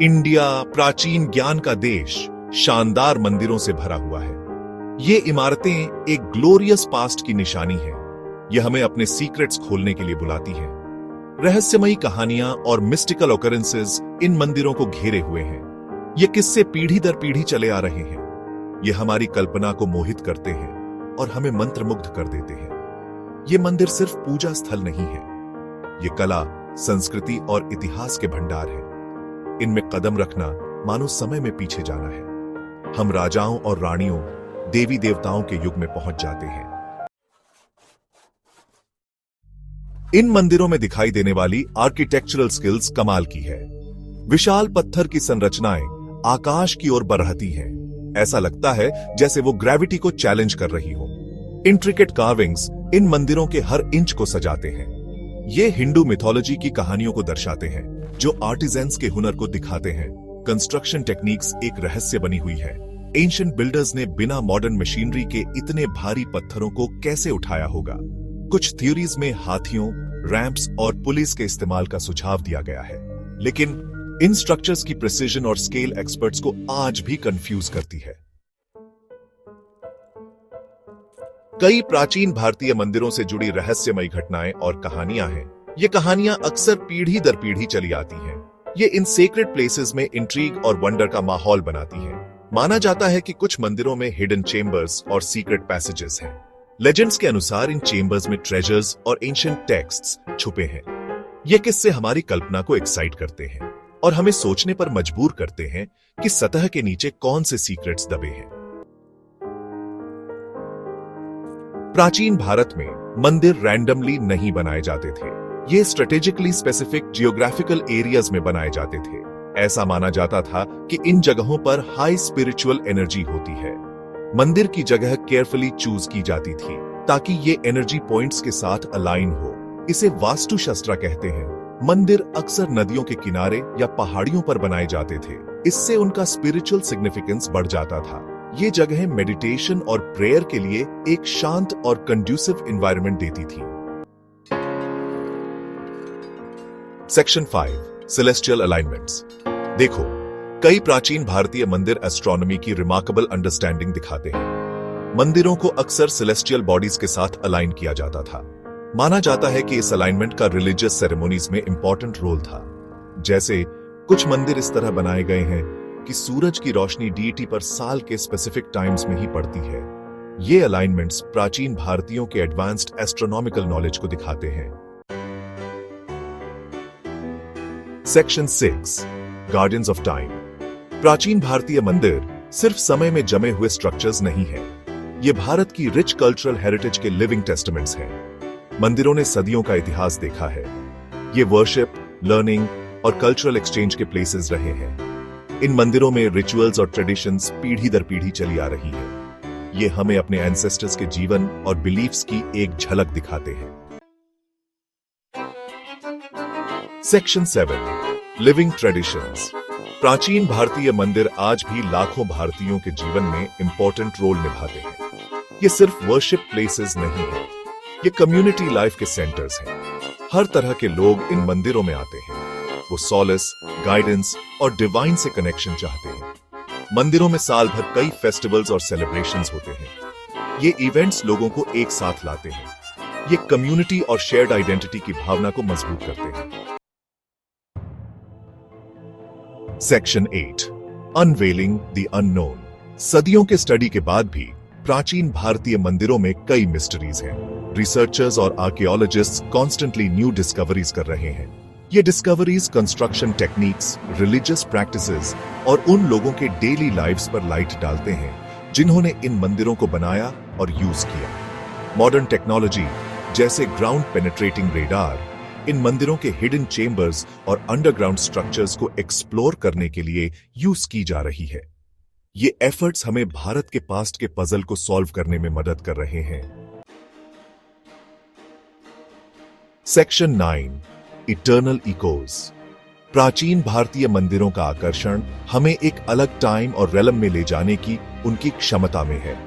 India प्राचीन ज्ञान का देश शानदार मंदिरों से भरा हुआ है। ये इमारतें एक ग्लोरियस पास्ट की निशानी है। यह हमें अपने सीक्रेट्स खोलने के लिए बुलाती है। रहस्यमयी कहानियां और मिस्टिकल ऑकरेंसेस इन मंदिरों को घेरे हुए हैं। ये किस्से पीढ़ी दर पीढ़ी चले आ रहे हैं। ये हमारी कल्पना को मोहित करते हैं और हमें मंत्रमुग्ध कर देते हैं। ये मंदिर सिर्फ पूजा स्थल नहीं है, ये कला, संस्कृति और इतिहास के भंडार है। इनमें कदम रखना मानो समय में पीछे जाना है। हम राजाओं और रानियों, देवी देवताओं के युग में पहुंच जाते हैं। इन मंदिरों में दिखाई देने वाली आर्किटेक्चरल स्किल्स कमाल की है। विशाल पत्थर की संरचनाएं आकाश की ओर बढ़ती हैं। ऐसा लगता है जैसे वो ग्रेविटी को चैलेंज कर रही हो। इंट्रिकेट कार्विंग्स इन मंदिरों के हर इंच को सजाते हैं। ये हिंदू मिथोलॉजी की कहानियों को दर्शाते हैं, जो आर्टिजन्स के हुनर को दिखाते हैं। कंस्ट्रक्शन टेक्निक्स एक रहस्य बनी हुई है। एंशिएंट बिल्डर्स ने बिना मॉडर्न मशीनरी के इतने भारी पत्थरों को कैसे उठाया होगा। कुछ थ्योरीज में हाथियों, रैंप्स और पुलिस के इस्तेमाल का सुझाव दिया गया है, लेकिन इन स्ट्रक्चर्स की प्रिसीजन और स्केल एक्सपर्ट्स को आज भी कंफ्यूज करती है। कई प्राचीन भारतीय मंदिरों से जुड़ी रहस्यमयी घटनाएं और कहानियां हैं। ये कहानियां अक्सर पीढ़ी दर पीढ़ी चली आती हैं। ये इन सेक्रेड प्लेसेस में इंट्रीग और वंडर का माहौल बनाती हैं। माना जाता है कि कुछ मंदिरों में हिडन चेंबर्स और सीक्रेट पैसेजेस हैं। लेजेंड्स के अनुसार इन चेंबर्स में ट्रेजर्स और एंशिएंट टेक्स्ट्स छुपे हैं। ये किस्से हमारी कल्पना को एक्साइट करते हैं और हमें सोचने पर मजबूर करते हैं कि सतह के नीचे कौन से सीक्रेट्स दबे हैं। प्राचीन भारत में मंदिर रैंडमली नहीं बनाए जाते थे। ये स्ट्रेटेजिकली स्पेसिफिक जियोग्राफिकल एरियाज में बनाए जाते थे। ऐसा माना जाता था कि इन जगहों पर हाई स्पिरिचुअल एनर्जी होती है। मंदिर की जगह केयरफुली चूज की जाती थी ताकि ये एनर्जी पॉइंट्स के साथ अलाइन हो। इसे वास्तु शस्त्र कहते हैं। मंदिर अक्सर नदियों के किनारे या पहाड़ियों पर बनाए जाते थे। इससे उनका स्पिरिचुअल सिग्निफिकेंस बढ़ जाता था। ये जगहें मेडिटेशन और प्रेयर के लिए एक शांत और कंड्यूसिव एनवायरनमेंट देती थी। Section 5, celestial alignments. देखो, कई प्राचीन भारतीय मंदिर एस्ट्रोनॉमी की रिमार्केबल अंडरस्टैंडिंग दिखाते हैं। मंदिरों को अक्सर सेलेस्टियल बॉडीज के साथ अलाइन किया जाता था। माना जाता है कि इस अलाइनमेंट का रिलीजियस सेरेमोनीज में इंपॉर्टेंट रोल था। जैसे कुछ मंदिर इस तरह बनाए गए हैं कि सूरज की रोशनी डीटी पर साल के स्पेसिफिक टाइम्स में ही पड़ती है। ये अलाइनमेंट्स प्राचीन भारतीयों के एडवांस्ड एस्ट्रोनॉमिकल नॉलेज को दिखाते हैं। Section 6, guardians of time. प्राचीन भारतीय मंदिर सिर्फ समय में जमे हुए स्ट्रक्चर्स नहीं है। ये भारत की रिच कल्चरल हेरिटेज के लिविंग टेस्टामेंट्स हैं। मंदिरों ने सदियों का इतिहास देखा है। ये वर्शिप, लर्निंग और कल्चरल एक्सचेंज के प्लेसेस रहे हैं। इन मंदिरों में रिचुअल्स और ट्रेडिशंस पीढ़ी दर पीढ़ी चली आ रही है। ये हमें अपने एंसेस्टर्स के जीवन और बिलीफ्स की एक झलक दिखाते हैं। Section 7, living traditions. प्राचीन भारतीय मंदिर आज भी लाखों भारतीयों के जीवन में इंपॉर्टेंट रोल निभाते हैं। ये सिर्फ वर्शिप प्लेसेस नहीं है, ये कम्युनिटी लाइफ के सेंटर्स हैं। हर तरह के लोग इन मंदिरों में आते हैं। वो सॉलेस, गाइडेंस और डिवाइन से कनेक्शन चाहते हैं। मंदिरों में साल भर कई फेस्टिवल्स और सेलिब्रेशंस होते हैं। ये इवेंट्स लोगों को एक साथ लाते हैं। ये कम्युनिटी और शेयर्ड आइडेंटिटी की भावना को मजबूत करते हैं। Section 8, unveiling the unknown. सदियों के स्टडी के बाद भी प्राचीन भारतीय मंदिरों में कई मिस्ट्रीज हैं। रिसर्चर्स और आर्कियोलॉजिस्ट्स कॉन्स्टेंटली न्यू डिस्कवरीज कर रहे हैं। ये discoveries construction techniques, religious practices और उन लोगों के डेली लाइव्स पर लाइट डालते हैं जिन्होंने इन मंदिरों को बनाया और यूज किया। मॉडर्न टेक्नोलॉजी जैसे ग्राउंड पेनिट्रेटिंग रेडार इन मंदिरों के हिडन चेंबर्स और अंडरग्राउंड स्ट्रक्चर्स को एक्सप्लोर करने के लिए यूज की जा रही है। ये एफर्ट्स हमें भारत के पास्ट के पजल को सॉल्व करने में मदद कर रहे हैं। Section 9, eternal echoes. प्राचीन भारतीय मंदिरों का आकर्षण हमें एक अलग टाइम और रेलम में ले जाने की उनकी क्षमता में है।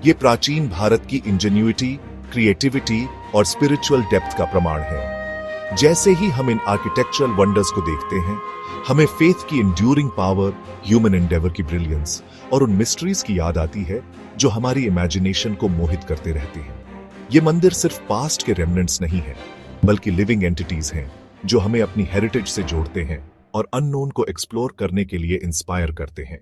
ये प्राचीन भारत की इंजेन्युइटी, क्रिएटिविटी और स्पिरिचुअल डेप्थ का प्रमाण है। जैसे ही हम इन आर्किटेक्चरल वंडर्स को देखते हैं, हमें फेथ की इंड्यूरिंग पावर, ह्यूमन एंडेवर की ब्रिलियंस और उन मिस्ट्रीज की याद आती है जो हमारी इमेजिनेशन को मोहित करते रहते हैं। ये मंदिर सिर्फ पास्ट के रेमनेंट्स नहीं है, बल्कि लिविंग एंटिटीज हैं जो हमें अपनी हेरिटेज से जोड़ते हैं और अननोन को एक्सप्लोर करने के लिए इंस्पायर करते हैं।